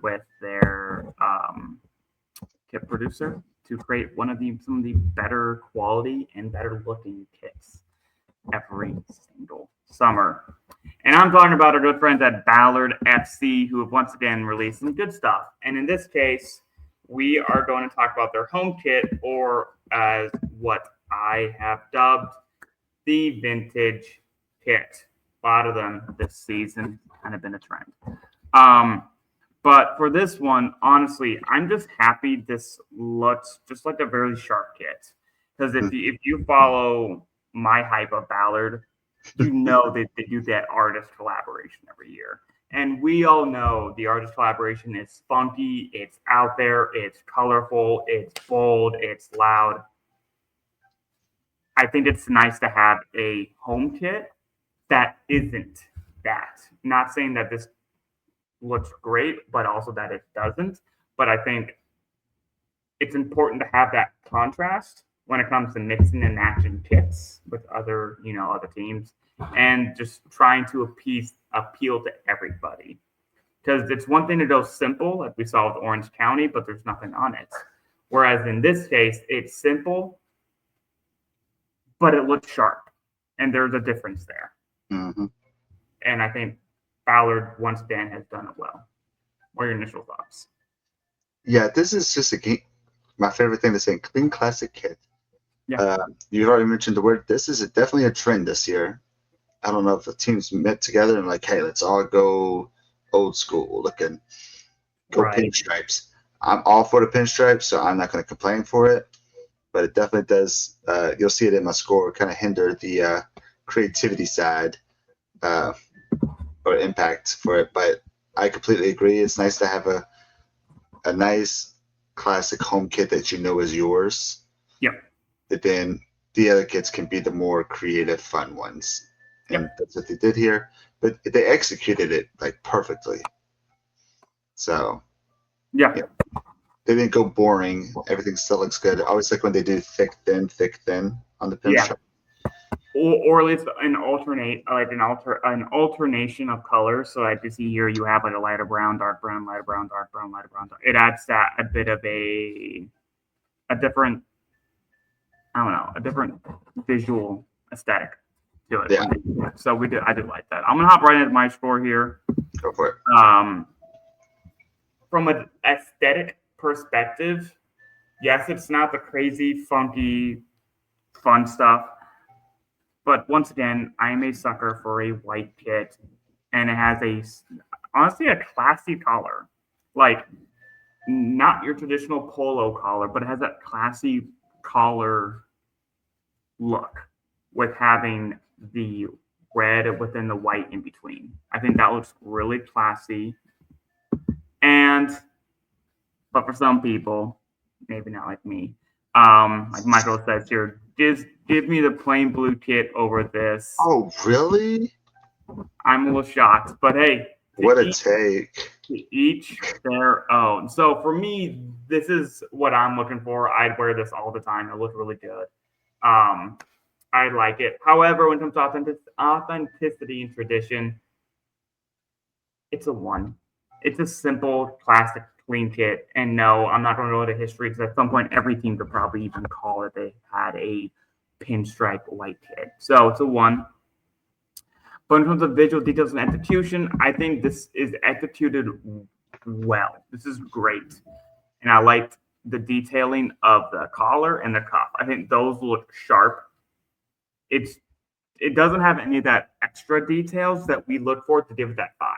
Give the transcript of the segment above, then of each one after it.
with their kit producer to create some of the better quality and better looking kits every single summer. And I'm talking about our good friends at Ballard FC, who have once again released some good stuff. And in this case, we are going to talk about their home kit, or as what I have dubbed the vintage kit. A lot of them this season kind of been a trend. But for this one, honestly, I'm just happy this looks just like a very sharp kit. Because if you follow my hype of Ballard, you know that they do that artist collaboration every year. And we all know the artist collaboration is funky, it's out there, it's colorful, it's bold, it's loud. I think it's nice to have a home kit that isn't that. Not saying that this looks great, but also that it doesn't. But I think it's important to have that contrast when it comes to mixing and matching kits with other teams, and just trying to appeal to everybody. Because it's one thing to go simple, like we saw with Orange County, but there's nothing on it. Whereas in this case, it's simple, but it looks sharp, and there's a difference there. Mm-hmm. And I think Ballard, once again, has done it well. What are your initial thoughts? Yeah, this is just my favorite thing to say, clean classic kit. Yeah. You've already mentioned the word. This is definitely a trend this year. I don't know if the teams met together and like, hey, let's all go old school looking, go Right. pinstripes. I'm all for the pinstripes, so I'm not going to complain for it. But it definitely does. You'll see it in my score. Kind of hinder the creativity side or impact for it. But I completely agree. It's nice to have a nice classic home kit that you know is yours. Yep. But then the other kits can be the more creative, fun ones. And Yep. that's what they did here. But they executed it like perfectly. So yeah. They didn't go boring. Everything still looks good. I always like when they do thick, thin on the pinstripe. Or at least an alternation of colors. So like you see here, you have like a lighter brown, dark brown, lighter brown, dark brown, lighter brown. It adds that a bit of a different, a different visual aesthetic to it. Yeah. So I did like that. I'm gonna hop right into my score here. Go for it. From an aesthetic perspective, yes, it's not the crazy, funky, fun stuff. But once again, I'm a sucker for a white kit, and it has honestly a classy collar. Like, not your traditional polo collar, but it has that classy collar look with having the red within the white in between. I think that looks really classy. But for some people, maybe not like me, like Michael says here, just give me the plain blue kit over this. Oh, really? I'm a little shocked, but hey. What a take. To each their own. So for me, this is what I'm looking for. I'd wear this all the time. It looked really good. I like it. However, when it comes to authenticity and tradition, it's a 1. It's a simple, classic, clean kit. And no, I'm not going to go into history because at some point, every team could probably even call it they had a pinstripe white kit. So it's a 1. But in terms of visual details and execution, I think this is executed well. This is great. And I liked the detailing of the collar and the cuff. I think those look sharp. It doesn't have any of that extra details that we look for to give it that 5.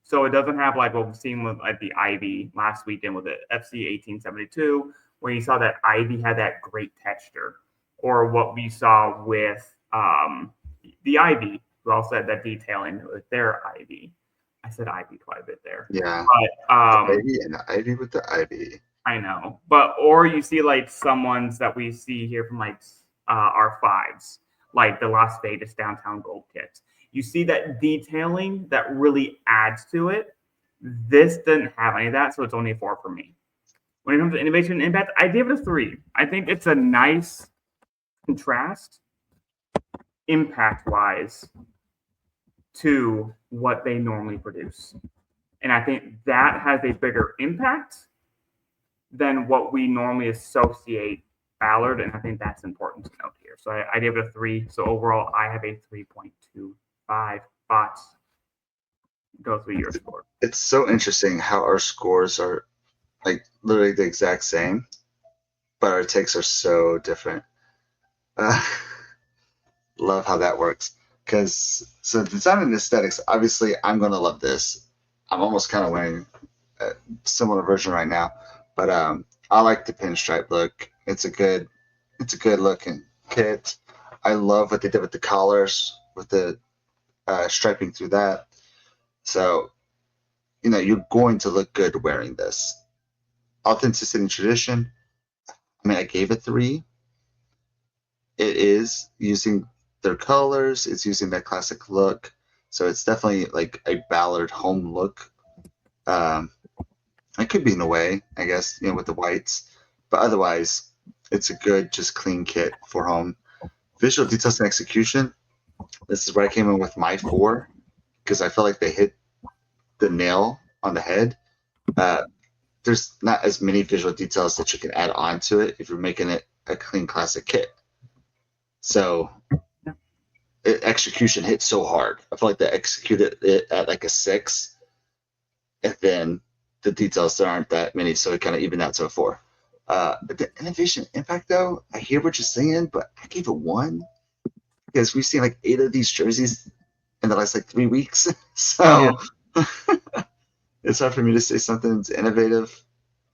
So it doesn't have like what we've seen with like the Ivy last weekend with the FC 1872, where you saw that Ivy had that great texture, or what we saw with the Ivy, who all said that detailing with their Ivy. I said Ivy quite a bit there. Yeah. But, the baby and the Ivy with the Ivy. I know. Or you see like some ones that we see here from like our 5s, like the Las Vegas Downtown Gold kits. You see that detailing that really adds to it. This didn't have any of that, so it's only a 4 for me. When it comes to innovation and impact, I give it a 3. I think it's a nice contrast, impact-wise, to what they normally produce. And I think that has a bigger impact than what we normally associate Ballard, and I think that's important to note here. So I gave it a 3. So overall, I have a 3.25. Thoughts? Go through your score. It's so interesting how our scores are like literally the exact same, but our takes are so different. Love how that works. So design and aesthetics, obviously, I'm gonna love this. I'm almost kind of wearing a similar version right now, but I like the pinstripe look. It's a good looking kit. I love what they did with the collars, with the striping through that. So, you're going to look good wearing this. Authenticity and tradition. I mean, I gave it 3. It is using their colors. It's using that classic look. So it's definitely like a Ballard home look. It could be in a way, I guess, with the whites. But otherwise, it's a good, just clean kit for home. Visual details and execution. This is where I came in with my 4 because I feel like they hit the nail on the head. There's not as many visual details that you can add on to it if you're making it a clean classic kit. So execution hit so hard. I feel like they executed it at like a 6, and then the details there aren't that many, so it kind of evened out to a 4. The innovation impact, though, I hear what you're saying, but I gave it 1 because we've seen like 8 of these jerseys in the last like 3 weeks. So it's hard for me to say something's innovative,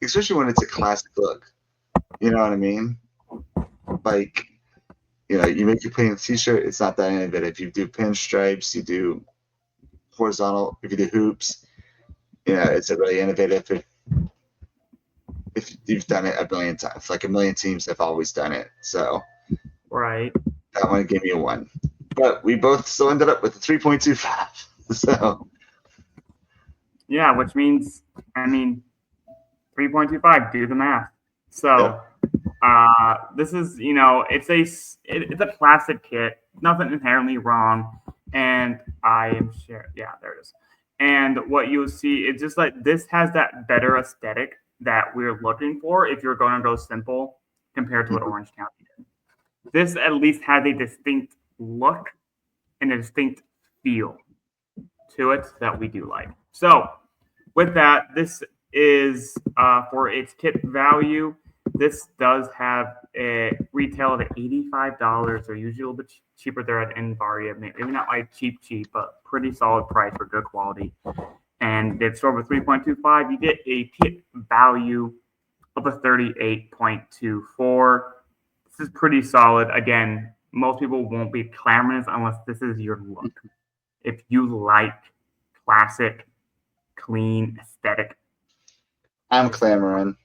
especially when it's a classic look. You know what I mean? Like, you make your plain t-shirt, it's not that innovative. You do pinstripes, you do horizontal, if you do hoops, it's a really innovative if you've done it a billion times. Like a million teams have always done it. So right, that one gave me a 1. But we both still ended up with a 3.25. So yeah, which means 3.25. Do the math. So this is it's a classic kit. Nothing inherently wrong, and I am sure. Yeah, there it is. And what you'll see is just like this has that better aesthetic that we're looking for if you're going to go simple compared to what Orange County did. This at least has a distinct look and a distinct feel to it that we do like. So with that, this is for its kit value. This does have a retail of $85. They're usually a little bit cheaper there at Envaria. Maybe not like cheap, but pretty solid price for good quality. And it's over 3.25. You get a kit value of a 38.24. This is pretty solid. Again, most people won't be clamoring unless this is your look. If you like classic, clean, aesthetic, I'm clamoring.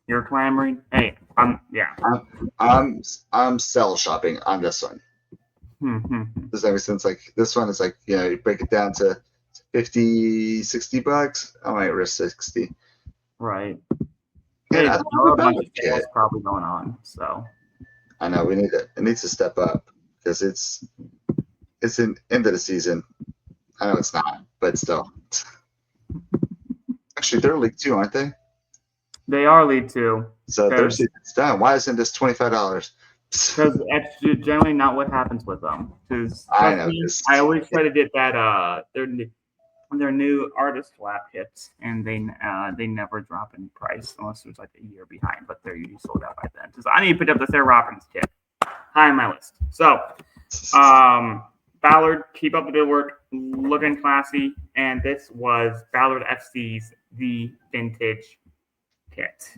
You're clamoring. Hey, I'm sell shopping on this one. Does that make sense? Like this one is like, you break it down to $50-$60. I might risk 60. Right. Hey, I don't know a bunch of sales probably going on. So I know it needs to step up because it's in end of the season. I know it's not, but still. Actually, they're League 2, aren't they? They are League 2. So their season's done. Why isn't this $25? Because that's generally not what happens with them. I know. I always try to get that their new artist flap hits, and they never drop in price unless there's like a year behind. But they're usually sold out by then. Because I need to pick up the Sarah Robbins kit, high on my list. So, Ballard, keep up the good work, looking classy, and this was Ballard FC's The Vintage Kit.